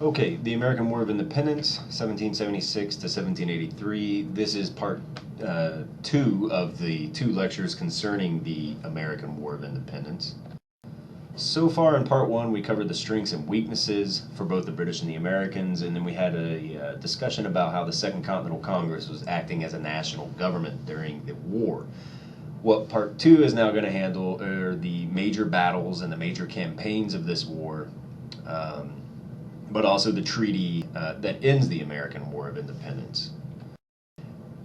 Okay, the American War of Independence, 1776 to 1783. This is part two of the two lectures concerning the American War of Independence. So far in part one, we covered the strengths and weaknesses for both the British and the Americans, and then we had a discussion about how the Second Continental Congress was acting as a national government during the war. What part two is now going to handle are the major battles and the major campaigns of this war. But also the treaty that ends the American War of Independence.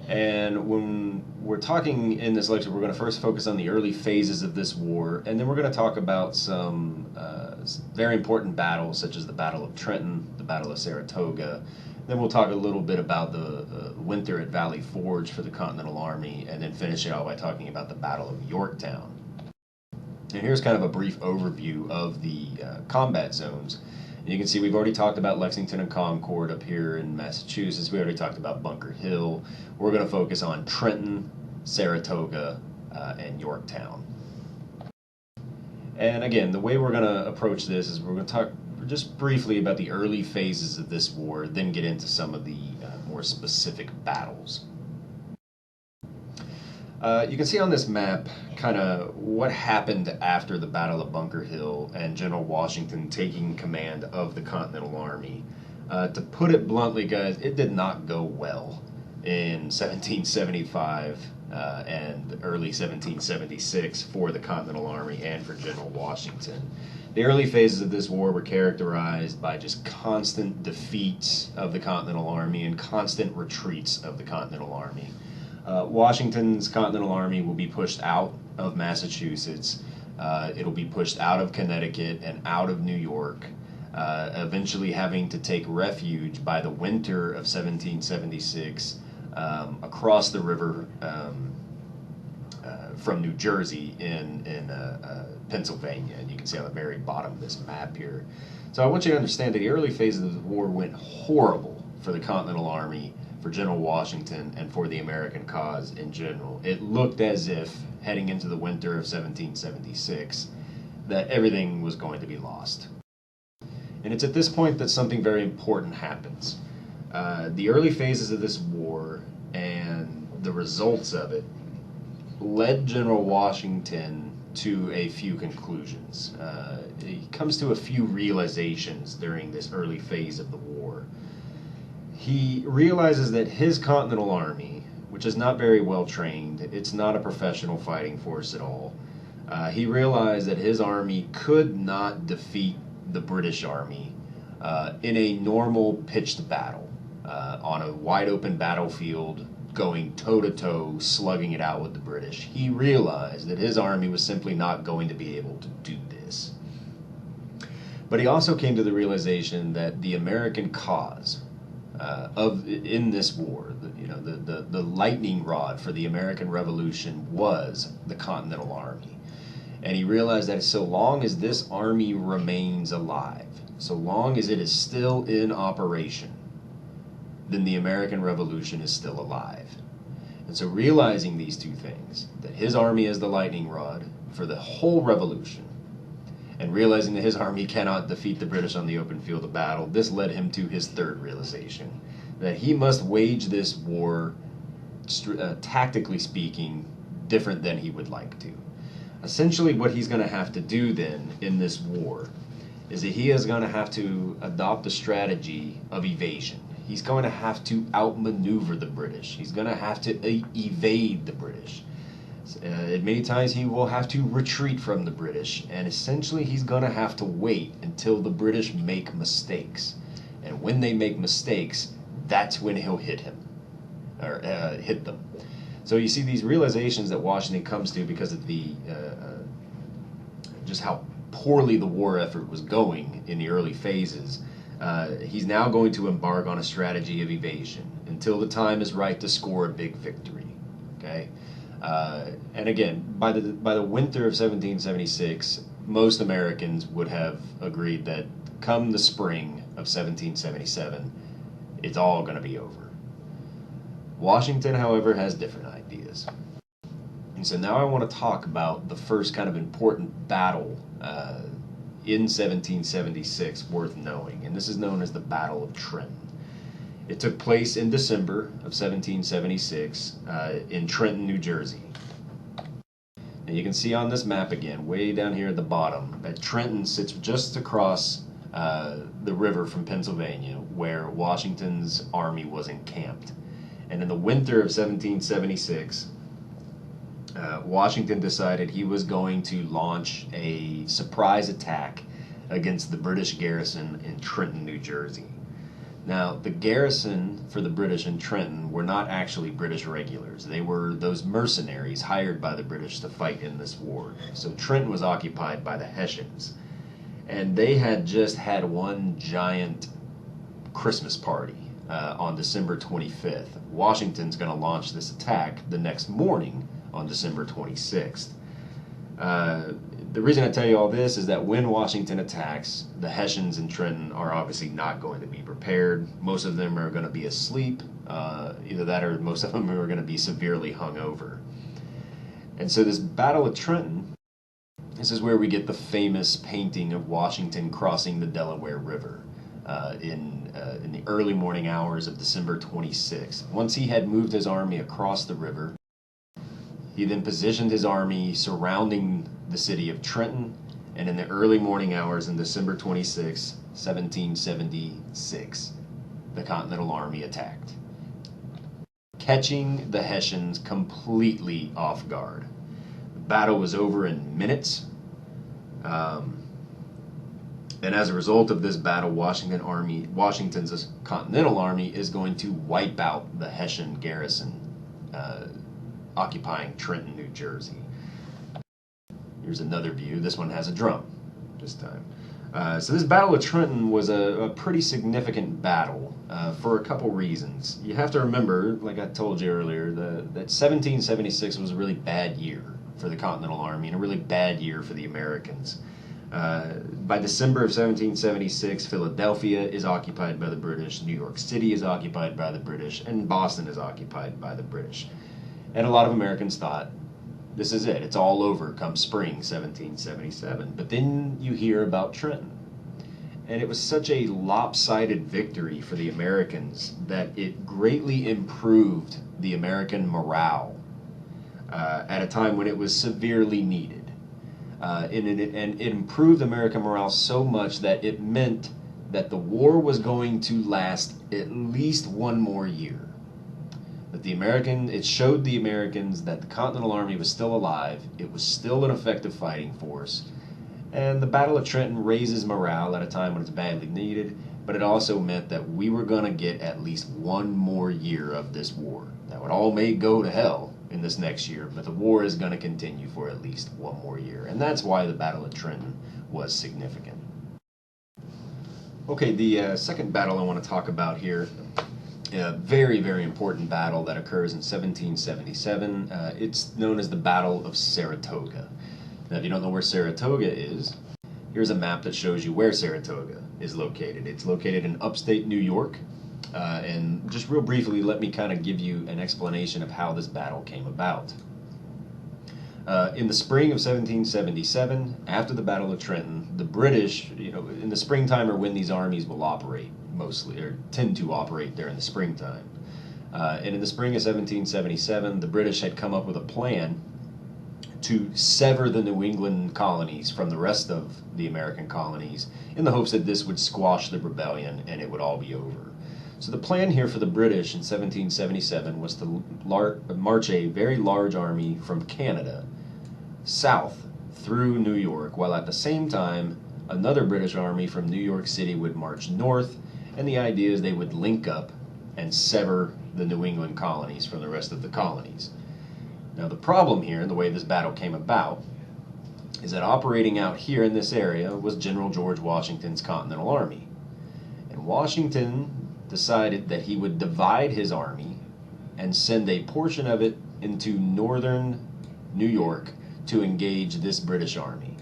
And when we're talking in this lecture, we're going to first focus on the early phases of this war, and then we're going to talk about some very important battles, such as the Battle of Trenton, the Battle of Saratoga. Then we'll talk a little bit about the winter at Valley Forge for the Continental Army, and then finish it out by talking about the Battle of Yorktown. And here's kind of a brief overview of the combat zones. And you can see we've already talked about Lexington and Concord up here in Massachusetts. We already talked about Bunker Hill. We're going to focus on Trenton, Saratoga, and Yorktown. And again, the way we're going to approach this is we're going to talk just briefly about the early phases of this war, then get into some of the more specific battles. You can see on this map kind of what happened after the Battle of Bunker Hill and General Washington taking command of the Continental Army. To put it bluntly, guys, it did not go well in 1775 and early 1776 for the Continental Army and for General Washington. The early phases of this war were characterized by just constant defeats of the Continental Army and constant retreats of the Continental Army. Washington's Continental Army will be pushed out of Massachusetts. It'll be pushed out of Connecticut and out of New York, eventually having to take refuge by the winter of 1776 across the river from New Jersey in Pennsylvania. And you can see on the very bottom of this map here. So I want you to understand that the early phases of the war went horrible for the Continental Army, for General Washington, and for the American cause in general. It looked as if, heading into the winter of 1776, that everything was going to be lost. And it's at this point that something very important happens. The early phases of this war and the results of it led General Washington to a few conclusions. He comes to a few realizations during this early phase of the war. He realizes that his Continental Army, which is not very well trained, it's not a professional fighting force at all. He realized that his army could not defeat the British Army in a normal pitched battle, on a wide open battlefield, going toe to toe, slugging it out with the British. He realized that his army was simply not going to be able to do this. But he also came to the realization that the American cause, in this war, the lightning rod for the American Revolution was the Continental Army. And he realized that so long as this army remains alive, so long as it is still in operation, then the American Revolution is still alive. And so realizing these two things, that his army is the lightning rod for the whole revolution, and realizing that his army cannot defeat the British on the open field of battle, this led him to his third realization, that he must wage this war, tactically speaking, different than he would like to. Essentially, what he's going to have to do then in this war is that he is going to have to adopt a strategy of evasion. He's going to have to outmaneuver the British. He's going to have to evade the British. Many times he will have to retreat from the British, and essentially he's going to have to wait until the British make mistakes. And when they make mistakes, that's when he'll hit them. So you see these realizations that Washington comes to because of the just how poorly the war effort was going in the early phases. He's now going to embark on a strategy of evasion until the time is right to score a big victory. Okay. And again, by the winter of 1776, most Americans would have agreed that come the spring of 1777, it's all going to be over. Washington, however, has different ideas. And so now I want to talk about the first kind of important battle in 1776 worth knowing, and this is known as the Battle of Trenton. It took place in December of 1776 in Trenton, New Jersey. And you can see on this map again, way down here at the bottom, that Trenton sits just across the river from Pennsylvania, where Washington's army was encamped. And in the winter of 1776, Washington decided he was going to launch a surprise attack against the British garrison in Trenton, New Jersey. Now, the garrison for the British in Trenton were not actually British regulars. They were those mercenaries hired by the British to fight in this war. So Trenton was occupied by the Hessians. And they had just had one giant Christmas party on December 25th. Washington's going to launch this attack the next morning on December 26th. The reason I tell you all this is that when Washington attacks, the Hessians in Trenton are obviously not going to be prepared. Most of them are going to be asleep, either that or most of them are going to be severely hungover. And so this Battle of Trenton, this is where we get the famous painting of Washington crossing the Delaware River in the early morning hours of December 26th. Once he had moved his army across the river, he then positioned his army surrounding the city of Trenton, and in the early morning hours on December 26, 1776, the Continental Army attacked, catching the Hessians completely off guard. The battle was over in minutes, and as a result of this battle, Washington's Continental Army is going to wipe out the Hessian garrison occupying Trenton, New Jersey. Here's another view. This one has a drum this time. So this Battle of Trenton was a pretty significant battle for a couple reasons. You have to remember, like I told you earlier, that 1776 was a really bad year for the Continental Army and a really bad year for the Americans. By December of 1776, Philadelphia is occupied by the British, New York City is occupied by the British, and Boston is occupied by the British. And a lot of Americans thought, this is it, it's all over come spring 1777. But then you hear about Trenton. And it was such a lopsided victory for the Americans that it greatly improved the American morale at a time when it was severely needed. And it improved American morale so much that it meant that the war was going to last at least one more year. That it showed the Americans that the Continental Army was still alive, it was still an effective fighting force, and the Battle of Trenton raises morale at a time when it's badly needed, but it also meant that we were going to get at least one more year of this war. Now, it all may go to hell in this next year, but the war is going to continue for at least one more year, and that's why the Battle of Trenton was significant. Okay, the second battle I want to talk about here, a very, very important battle that occurs in 1777. It's known as the Battle of Saratoga. Now, if you don't know where Saratoga is, here's a map that shows you where Saratoga is located. It's located in upstate New York. And just real briefly, let me kind of give you an explanation of how this battle came about. In the spring of 1777, after the Battle of Trenton, the British, in the springtime are when these armies will operate mostly, or tend to operate during the springtime. And in the spring of 1777, the British had come up with a plan to sever the New England colonies from the rest of the American colonies in the hopes that this would squash the rebellion and it would all be over. So the plan here for the British in 1777 was to march a very large army from Canada south through New York, while at the same time another British army from New York City would march north, and the idea is they would link up and sever the New England colonies from the rest of the colonies. Now the problem here, and the way this battle came about, is that operating out here in this area was General George Washington's Continental Army. And Washington decided that he would divide his army and send a portion of it into northern New York to engage this British army.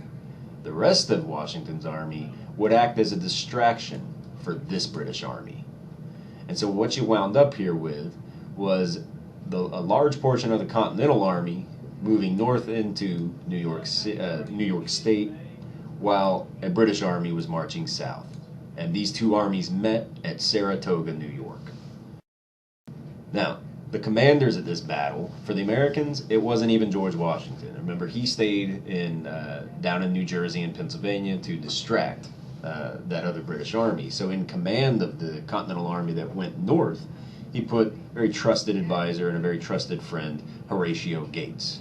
The rest of Washington's army would act as a distraction for this British army. And so what you wound up here with was a large portion of the Continental Army moving north into New York State, while a British army was marching south. And these two armies met at Saratoga, New York. Now, the commanders at this battle, for the Americans, it wasn't even George Washington. Remember, he stayed down in New Jersey and Pennsylvania to distract that other British army. So in command of the Continental Army that went north, he put a very trusted advisor and a very trusted friend, Horatio Gates.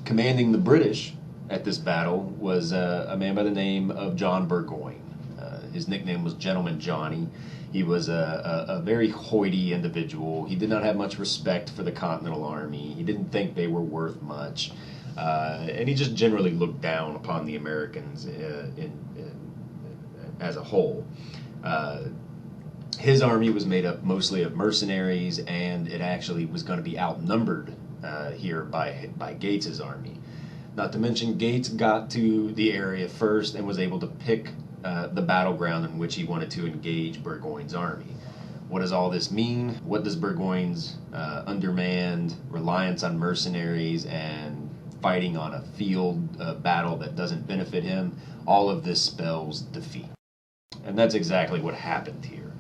Commanding the British at this battle was a man by the name of John Burgoyne. His nickname was Gentleman Johnny. He was a very hoity individual. He did not have much respect for the Continental Army. He didn't think they were worth much. And he just generally looked down upon the Americans as a whole. His army was made up mostly of mercenaries, and it actually was going to be outnumbered here by Gates's army. Not to mention, Gates got to the area first and was able to pick the battleground in which he wanted to engage Burgoyne's army. What does all this mean? What does Burgoyne's undermanned reliance on mercenaries and fighting on a field battle that doesn't benefit him? All of this spells defeat. And that's exactly what happened here.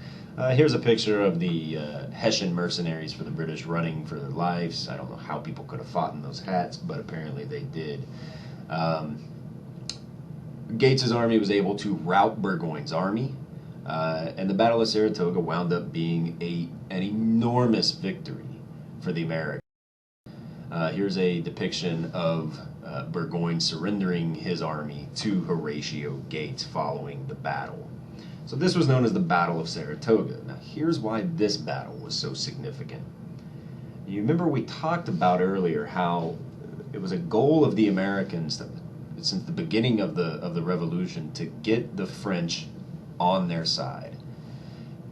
Here's a picture of the Hessian mercenaries for the British running for their lives. I don't know how people could have fought in those hats, but apparently they did. Gates's army was able to rout Burgoyne's army, and the Battle of Saratoga wound up being an enormous victory for the Americans. Here's a depiction of Burgoyne surrendering his army to Horatio Gates following the battle. So this was known as the Battle of Saratoga. Now here's why this battle was so significant. You remember we talked about earlier how it was a goal of the Americans since the beginning of the Revolution to get the French on their side.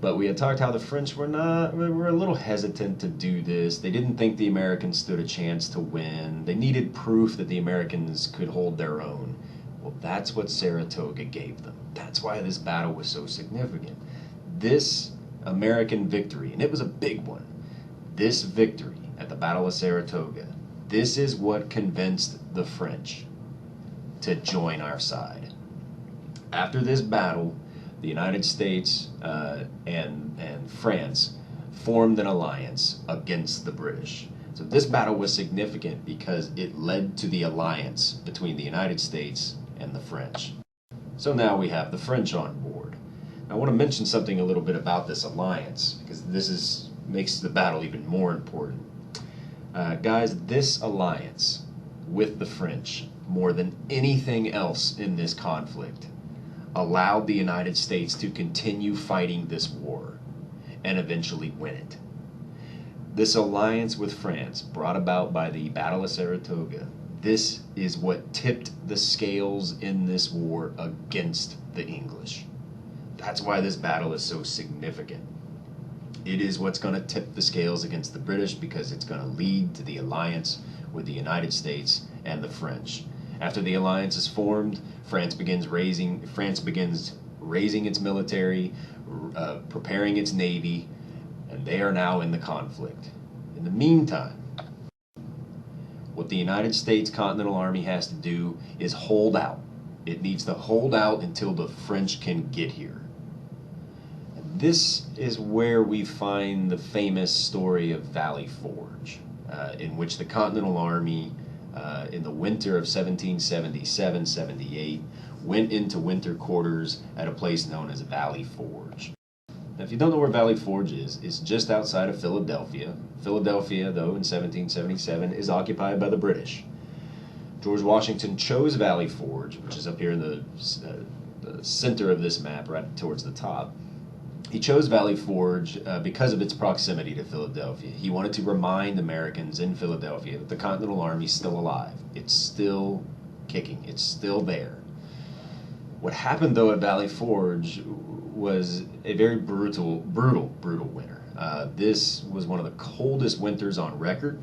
But we had talked how the French were a little hesitant to do this. They didn't think the Americans stood a chance to win. They needed proof that the Americans could hold their own. Well, that's what Saratoga gave them. That's why this battle was so significant. This American victory, and it was a big one, this victory at the Battle of Saratoga, this is what convinced the French to join our side. After this battle, the United States and France formed an alliance against the British. So this battle was significant because it led to the alliance between the United States and the French. So now we have the French on board. I want to mention something a little bit about this alliance because this makes the battle even more important. Guys, this alliance with the French, more than anything else in this conflict, allowed the United States to continue fighting this war and eventually win it. This alliance with France, brought about by the Battle of Saratoga, this is what tipped the scales in this war against the English. That's why this battle is so significant. It is what's going to tip the scales against the British because it's going to lead to the alliance with the United States and the French. After the alliance is formed, France begins raising its military, preparing its navy, and they are now in the conflict. In the meantime, what the United States Continental Army has to do is hold out. It needs to hold out until the French can get here. And this is where we find the famous story of Valley Forge, in which the Continental Army, in the winter of 1777-78, went into winter quarters at a place known as Valley Forge. Now, if you don't know where Valley Forge is, it's just outside of Philadelphia. Philadelphia, though, in 1777, is occupied by the British. George Washington chose Valley Forge, which is up here in the center of this map, right towards the top. He chose Valley Forge because of its proximity to Philadelphia. He wanted to remind Americans in Philadelphia that the Continental Army is still alive. It's still kicking. It's still there. What happened, though, at Valley Forge was a very brutal winter. This was one of the coldest winters on record,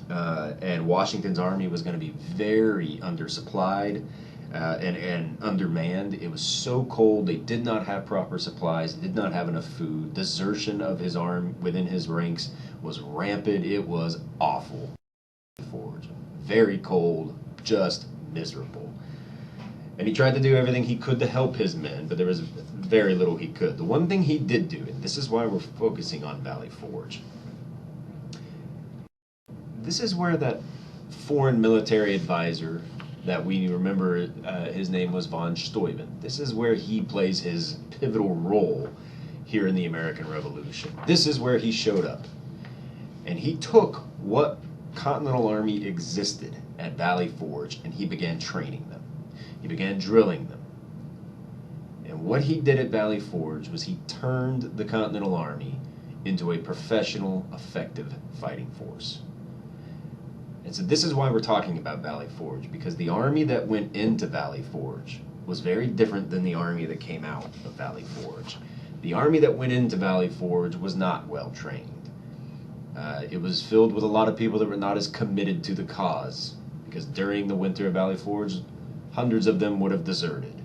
and Washington's army was going to be very undersupplied and undermanned. It was so cold, they did not have proper supplies, did not have enough food. Desertion of his army within his ranks was rampant. It was awful. Forge, very cold, just miserable. And he tried to do everything he could to help his men, but there was very little he could. The one thing he did do, and this is why we're focusing on Valley Forge, this is where that foreign military advisor that we remember, his name was von Steuben. This is where he plays his pivotal role here in the American Revolution. This is where he showed up. And he took what Continental Army existed at Valley Forge and he began training them. He began drilling them. And what he did at Valley Forge was he turned the Continental Army into a professional, effective fighting force. And so this is why we're talking about Valley Forge, because the army that went into Valley Forge was very different than the army that came out of Valley Forge. The army that went into Valley Forge was not well trained. It was filled with a lot of people that were not as committed to the cause, because during the winter of Valley Forge, hundreds of them would have deserted.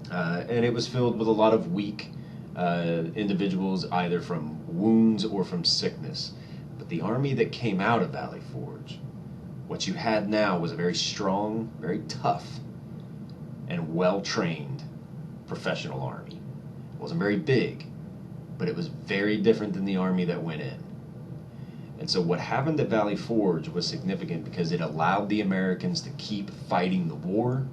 And it was filled with a lot of weak individuals, either from wounds or from sickness. But the army that came out of Valley Forge, what you had now was a very strong, very tough, and well-trained professional army. It wasn't very big, but it was very different than the army that went in. And so what happened at Valley Forge was significant because it allowed the Americans to keep fighting the war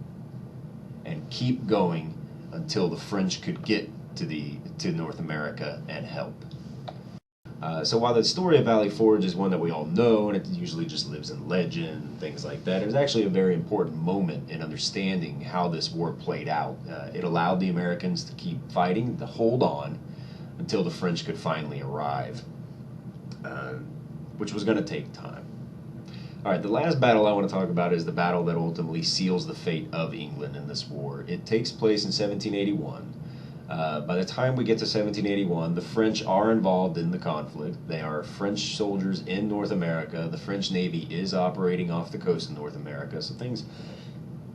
and keep going until the French could get to North America and help. So while the story of Valley Forge is one that we all know, and it usually just lives in legend and things like that, it was actually a very important moment in understanding how this war played out. It allowed the Americans to keep fighting, to hold on, until the French could finally arrive, which was going to take time. All right, the last battle I want to talk about is the battle that ultimately seals the fate of England in this war. It takes place in 1781. By the time we get to 1781, the French are involved in the conflict. They are French soldiers in North America. The French Navy is operating off the coast of North America. So things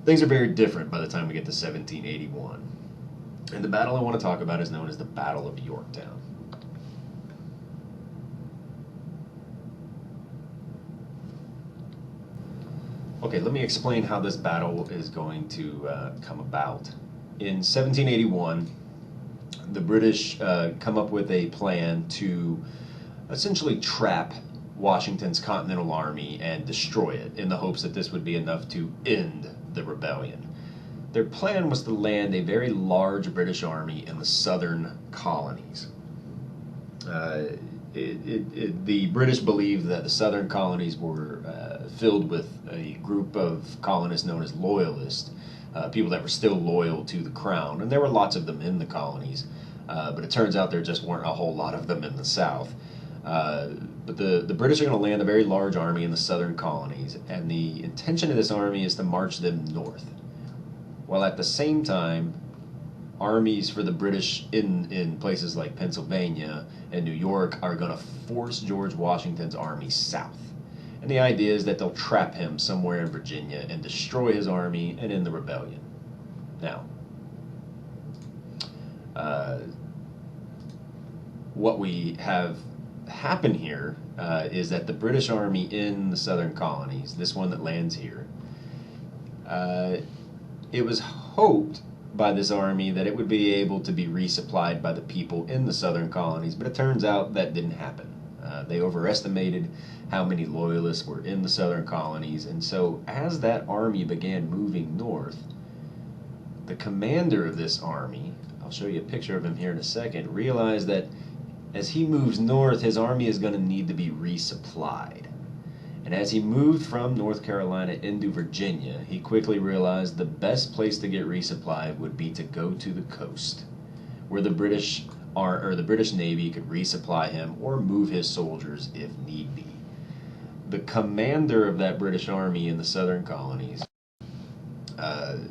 are very different by the time we get to 1781. And the battle I want to talk about is known as the Battle of Yorktown. Okay, let me explain how this battle is going to come about. In 1781, the British come up with a plan to essentially trap Washington's Continental Army and destroy it in the hopes that this would be enough to end the rebellion. Their plan was to land a very large British army in the southern colonies. The British believed that the southern colonies were filled with a group of colonists known as loyalists, people that were still loyal to the crown, and there were lots of them in the colonies, but it turns out there just weren't a whole lot of them in the south. But the British are going to land a very large army in the southern colonies, and the intention of this army is to march them north, while at the same time armies for the British in places like Pennsylvania and New York are going to force George Washington's army south. And the idea is that they'll trap him somewhere in Virginia and destroy his army and end the rebellion. Now, what we have happen here is that the British army in the southern colonies, this one that lands here, it was hoped by this army that it would be able to be resupplied by the people in the southern colonies, but it turns out that didn't happen. They overestimated how many loyalists were in the southern colonies, and so as that army began moving north, the commander of this army, I'll show you a picture of him here in a second, realized that as he moves north, his army is going to need to be resupplied. And as he moved from North Carolina into Virginia, he quickly realized the best place to get resupplied would be to go to the coast, where the British Navy could resupply him or move his soldiers if need be. The commander of that British army in the southern colonies,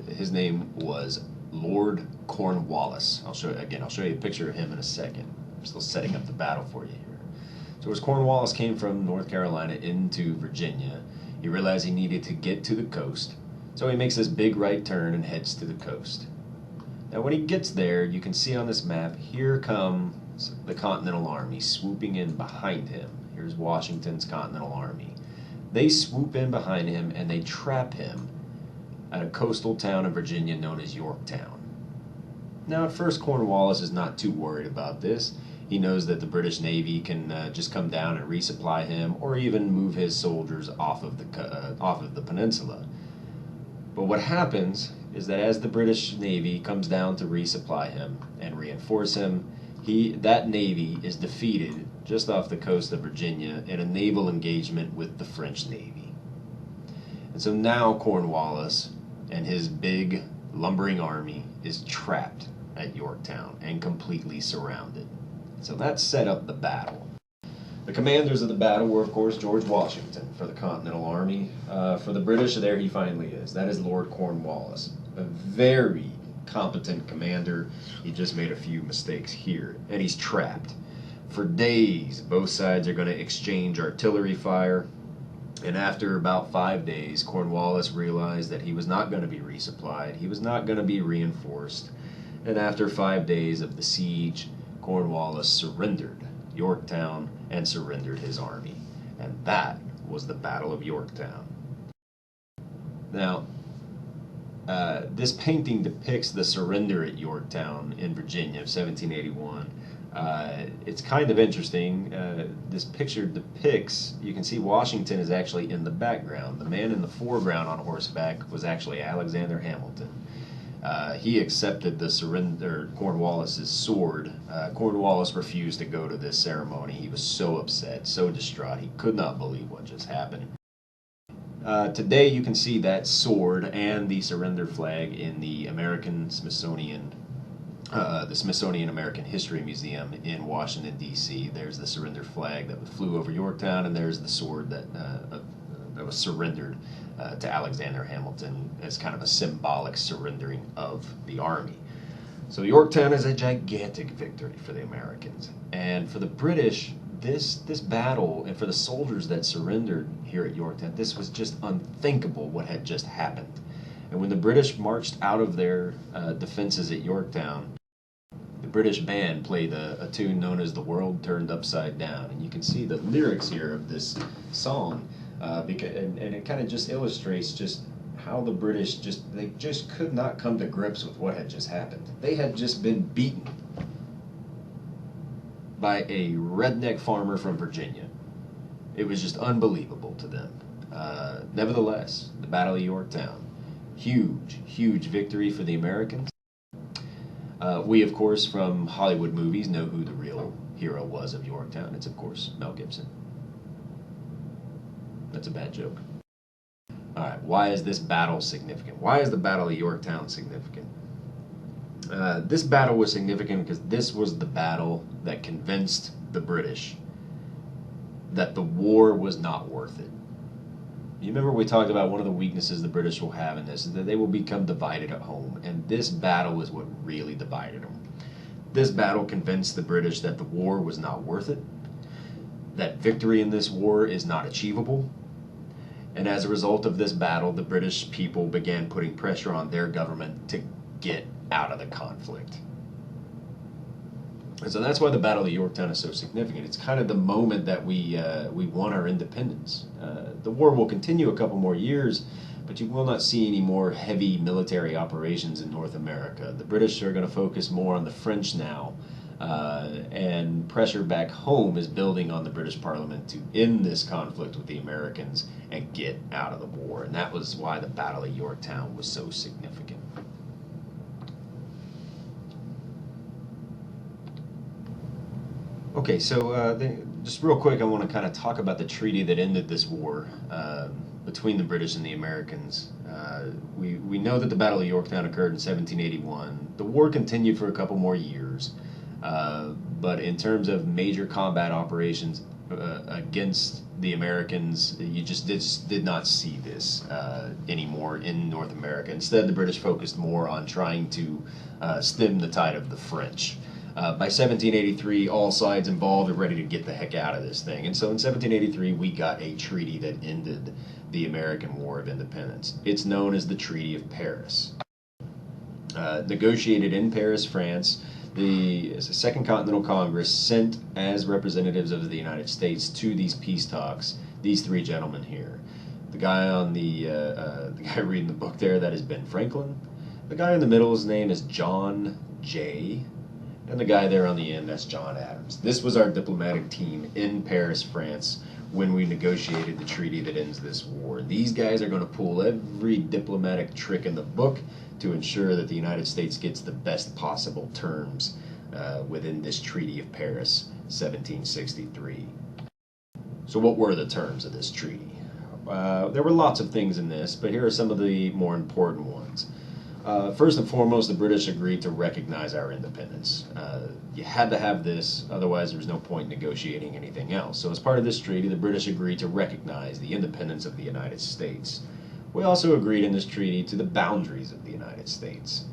his name was Lord Cornwallis. I'll show you a picture of him in a second. I'm still setting up the battle for you here. So as Cornwallis came from North Carolina into Virginia, he realized he needed to get to the coast. So he makes this big right turn and heads to the coast. Now when he gets there, you can see on this map, here comes the Continental Army swooping in behind him. Here's Washington's Continental Army. They swoop in behind him and they trap him at a coastal town in Virginia known as Yorktown. Now, at first, Cornwallis is not too worried about this. He knows that the British Navy can just come down and resupply him, or even move his soldiers off of the peninsula. But what happens is that as the British Navy comes down to resupply him and reinforce him, that Navy is defeated just off the coast of Virginia in a naval engagement with the French Navy. And so now Cornwallis and his big lumbering army is trapped at Yorktown and completely surrounded. So that set up the battle. The commanders of the battle were, of course, George Washington for the Continental Army. For the British, there he finally is. That is Lord Cornwallis, a very competent commander. He just made a few mistakes here, and he's trapped. For days, both sides are going to exchange artillery fire, and after about 5 days, Cornwallis realized that he was not going to be resupplied, he was not going to be reinforced, and after 5 days of the siege, Cornwallis surrendered Yorktown and surrendered his army, and that was the Battle of Yorktown. Now, this painting depicts the surrender at Yorktown in Virginia of 1781. It's kind of interesting. This picture depicts, you can see Washington is actually in the background. The man in the foreground on horseback was actually Alexander Hamilton. He accepted the surrender, Cornwallis's sword. Cornwallis refused to go to this ceremony. He was so upset, so distraught. He could not believe what just happened. Today you can see that sword and the surrender flag in the Smithsonian American History Museum in Washington, D.C. There's the surrender flag that flew over Yorktown, and there's the sword that was surrendered to Alexander Hamilton as kind of a symbolic surrendering of the army. So Yorktown is a gigantic victory for the Americans. And for the British, this battle, and for the soldiers that surrendered here at Yorktown, this was just unthinkable what had just happened. And when the British marched out of their defenses at Yorktown, the British band played a tune known as "The World Turned Upside Down." And you can see the lyrics here of this song, and it kind of just illustrates just how the British they just could not come to grips with what had just happened. They had just been beaten by a redneck farmer from Virginia. It was just unbelievable to them. Nevertheless, the Battle of Yorktown, huge victory for the Americans. We, of course, from Hollywood movies, know who the real hero was of Yorktown. It's, of course, Mel Gibson. That's a bad joke. All right, why is this battle significant? Why is the Battle of Yorktown significant? This battle was significant because this was the battle that convinced the British that the war was not worth it. You remember we talked about one of the weaknesses the British will have in this is that they will become divided at home, and this battle is what really divided them. This battle convinced the British that the war was not worth it, that victory in this war is not achievable, and as a result of this battle, the British people began putting pressure on their government to get out of the conflict. And so that's why the Battle of Yorktown is so significant. It's kind of the moment that we won our independence. The war will continue a couple more years, but you will not see any more heavy military operations in North America. The British are going to focus more on the French now, and pressure back home is building on the British Parliament to end this conflict with the Americans and get out of the war. And that was why the Battle of Yorktown was so significant. Okay, so just real quick, I want to kind of talk about the treaty that ended this war between the British and the Americans. We know that the Battle of Yorktown occurred in 1781. The war continued for a couple more years, but in terms of major combat operations against the Americans, you just did not see this anymore in North America. Instead, the British focused more on trying to stem the tide of the French. By 1783, all sides involved are ready to get the heck out of this thing. And so in 1783, we got a treaty that ended the American War of Independence. It's known as the Treaty of Paris. Negotiated in Paris, France, the Second Continental Congress sent as representatives of the United States to these peace talks these three gentlemen here. The guy on the guy reading the book there, that is Ben Franklin. The guy in the middle, his name is John Jay. And the guy there on the end, that's John Adams. This was our diplomatic team in Paris, France, when we negotiated the treaty that ends this war. These guys are going to pull every diplomatic trick in the book to ensure that the United States gets the best possible terms within this Treaty of Paris, 1763. So what were the terms of this treaty? There were lots of things in this, but here are some of the more important ones. First and foremost, the British agreed to recognize our independence. You had to have this, otherwise there was no point in negotiating anything else. So as part of this treaty, the British agreed to recognize the independence of the United States. We also agreed in this treaty to the boundaries of the United States.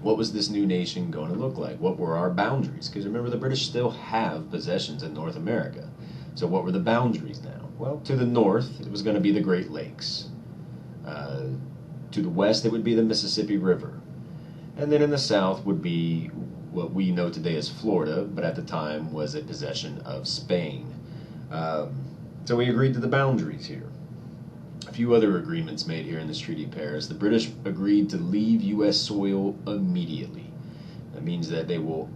What was this new nation going to look like? What were our boundaries? Because remember, the British still have possessions in North America. So what were the boundaries now? Well, to the north, it was going to be the Great Lakes. To the west, it would be the Mississippi River. And then in the south would be what we know today as Florida, but at the time was a possession of Spain. So we agreed to the boundaries here. A few other agreements made here in this Treaty of Paris. The British agreed to leave U.S. soil immediately. That means that they will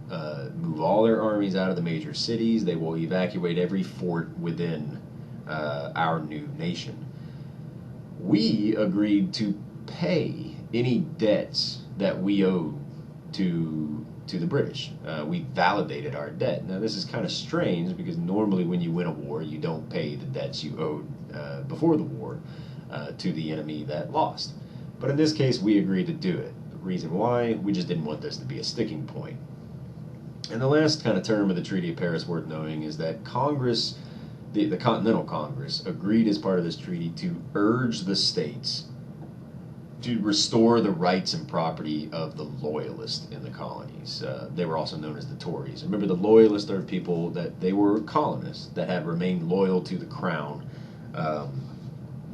move all their armies out of the major cities. They will evacuate every fort within our new nation. We agreed to pay any debts that we owed to the British. We validated our debt. Now this is kind of strange because normally when you win a war, you don't pay the debts you owed before the war to the enemy that lost. But in this case, we agreed to do it. The reason why, we just didn't want this to be a sticking point. And the last kind of term of the Treaty of Paris worth knowing is that Congress, the Continental Congress, agreed as part of this treaty to urge the states to restore the rights and property of the loyalists in the colonies. They were also known as the Tories. Remember, the loyalists are people that they were colonists that had remained loyal to the crown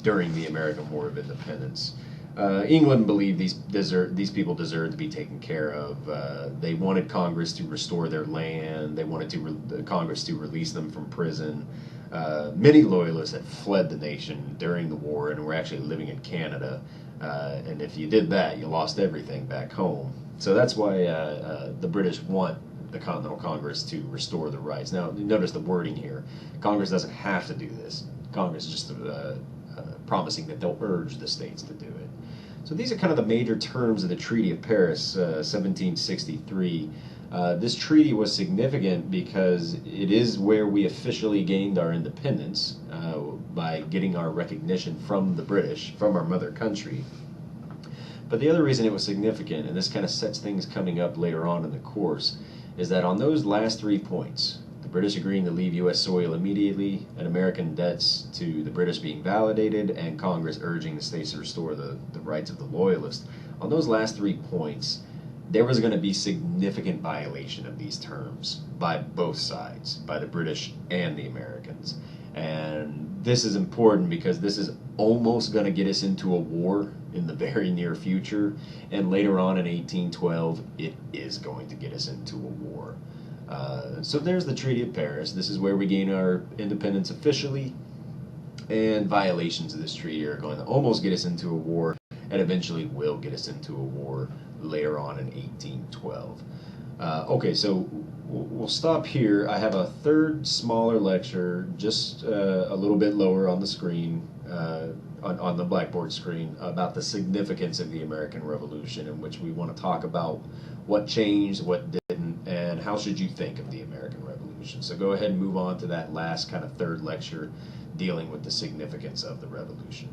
during the American War of Independence. England believed these people deserved to be taken care of. They wanted Congress to restore their land. They wanted Congress to release them from prison. Many loyalists had fled the nation during the war and were actually living in Canada. And if you did that, you lost everything back home. So that's why the British want the Continental Congress to restore the rights. Now, notice the wording here. Congress doesn't have to do this. Congress is just promising that they'll urge the states to do it. So these are kind of the major terms of the Treaty of Paris, 1763. This treaty was significant because it is where we officially gained our independence by getting our recognition from the British, from our mother country. But the other reason it was significant, and this kind of sets things coming up later on in the course, is that on those last 3 points, the British agreeing to leave U.S. soil immediately, and American debts to the British being validated, and Congress urging the states to restore the rights of the loyalists, on those last 3 points, there was going to be significant violation of these terms by both sides, by the British and the Americans. And this is important because this is almost going to get us into a war in the very near future, and later on in 1812, it is going to get us into a war. So there's the Treaty of Paris. This is where we gain our independence officially, and violations of this treaty are going to almost get us into a war, and eventually will get us into a war later on in 1812. Okay, so we'll stop here. I have a third smaller lecture just a little bit lower on the screen, on the blackboard screen, about the significance of the American Revolution, in which we want to talk about what changed, what didn't, and how should you think of the American Revolution. So go ahead and move on to that last kind of third lecture dealing with the significance of the Revolution.